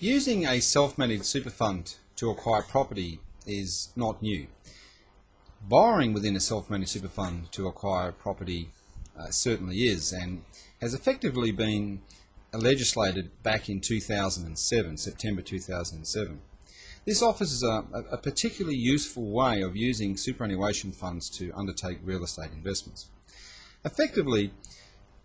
Using a self-managed super fund to acquire property is not new. Borrowing within a self-managed super fund to acquire property certainly is, and has effectively been legislated back in 2007, September 2007. This offers a particularly useful way of using superannuation funds to undertake real estate investments. Effectively,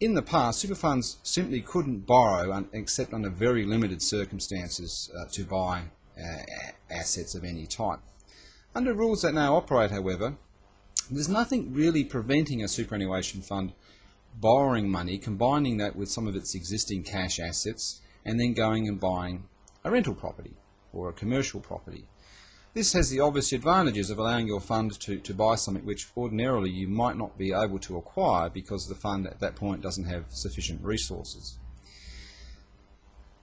in the past, super funds simply couldn't borrow except under very limited circumstances to buy assets of any type. Under rules that now operate, however, there's nothing really preventing a superannuation fund borrowing money, combining that with some of its existing cash assets, and then going and buying a rental property or a commercial property. This has the obvious advantages of allowing your fund to buy something which ordinarily you might not be able to acquire because the fund at that point doesn't have sufficient resources.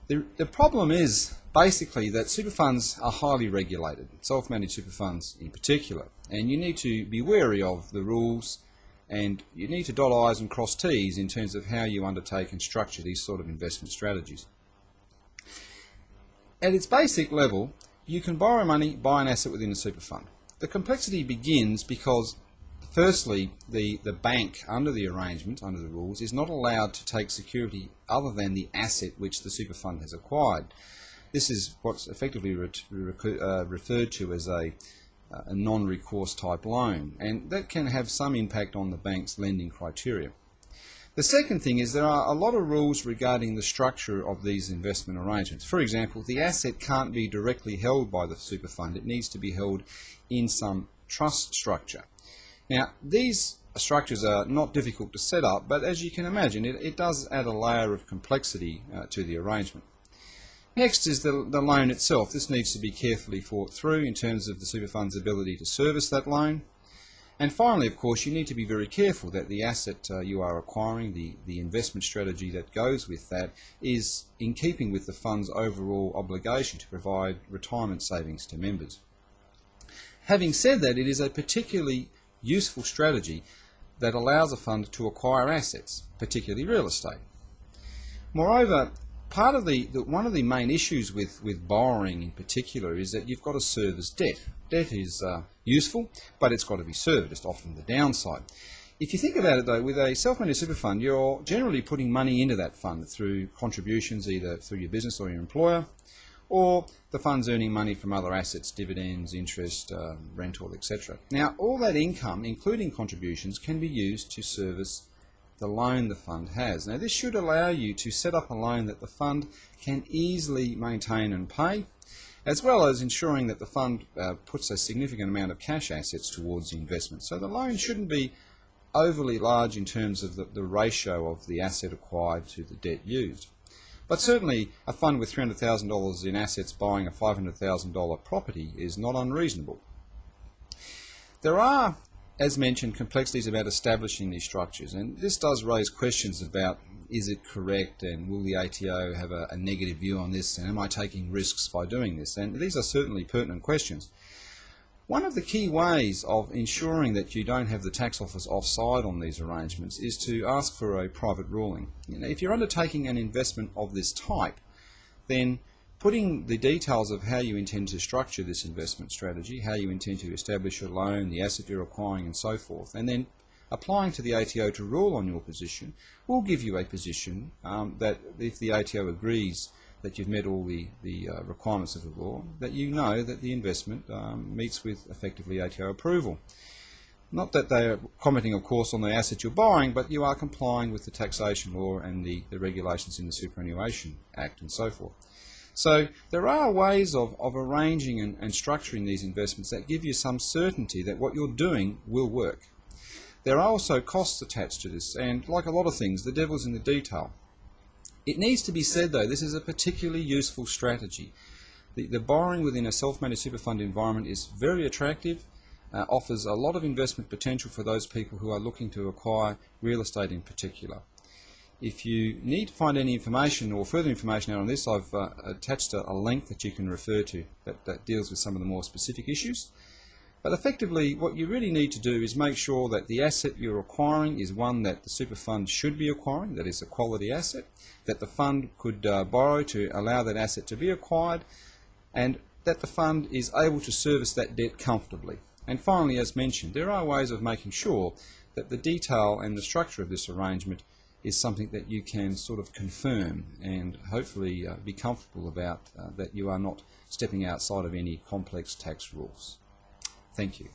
The problem is basically that super funds are highly regulated, self-managed super funds in particular, and you need to be wary of the rules, and you need to dot I's and cross T's in terms of how you undertake and structure these sort of investment strategies. At its basic level, you can borrow money, buy an asset within a super fund. The complexity begins because, firstly, the bank, under the arrangement, under the rules, is not allowed to take security other than the asset which the super fund has acquired. This is what's effectively referred to as a non-recourse type loan, and that can have some impact on the bank's lending criteria. The second thing is there are a lot of rules regarding the structure of these investment arrangements. For example, the asset can't be directly held by the super fund. It needs to be held in some trust structure. Now, these structures are not difficult to set up, but as you can imagine, it does add a layer of complexity to the arrangement. Next is the loan itself. This needs to be carefully thought through in terms of the super fund's ability to service that loan. And finally, of course, you need to be very careful that the asset you are acquiring, the investment strategy that goes with that, is in keeping with the fund's overall obligation to provide retirement savings to members. Having said that, it is a particularly useful strategy that allows a fund to acquire assets, particularly real estate. Moreover, part of one of the main issues with borrowing in particular is that you've got to service debt. Debt is useful, but it's got to be serviced, often the downside. If you think about it though, with a self-managed super fund, you're generally putting money into that fund through contributions, either through your business or your employer, or the fund's earning money from other assets, dividends, interest, rental, etc. Now, all that income, including contributions, can be used to service the loan the fund has. Now, this should allow you to set up a loan that the fund can easily maintain and pay, as well as ensuring that the fund puts a significant amount of cash assets towards the investment. So the loan shouldn't be overly large in terms of the ratio of the asset acquired to the debt used. But certainly a fund with $300,000 in assets buying a $500,000 property is not unreasonable. There are, as mentioned, complexities about establishing these structures, and this does raise questions about, is it correct, and will the ATO have a negative view on this, and am I taking risks by doing this? And these are certainly pertinent questions. One of the key ways of ensuring that you don't have the tax office offside on these arrangements is to ask for a private ruling. If you're undertaking an investment of this type, then putting the details of how you intend to structure this investment strategy, how you intend to establish your loan, the asset you're acquiring and so forth, and then applying to the ATO to rule on your position will give you a position that if the ATO agrees that you've met all the requirements of the law, that you know that the investment meets with effectively ATO approval. Not that they are commenting, of course, on the asset you're buying, but you are complying with the taxation law and the regulations in the Superannuation Act and so forth. So there are ways of arranging and structuring these investments that give you some certainty that what you're doing will work. There are also costs attached to this, and like a lot of things, the devil's in the detail. It needs to be said, though, this is a particularly useful strategy. The borrowing within a self-managed super fund environment is very attractive, offers a lot of investment potential for those people who are looking to acquire real estate in particular. If you need to find any information or further information out on this, I've attached a link that you can refer to that deals with some of the more specific issues. But effectively, what you really need to do is make sure that the asset you're acquiring is one that the super fund should be acquiring, that is a quality asset, that the fund could borrow to allow that asset to be acquired, and that the fund is able to service that debt comfortably. And finally, as mentioned, there are ways of making sure that the detail and the structure of this arrangement is something that you can sort of confirm and hopefully be comfortable about, that you are not stepping outside of any complex tax rules. Thank you.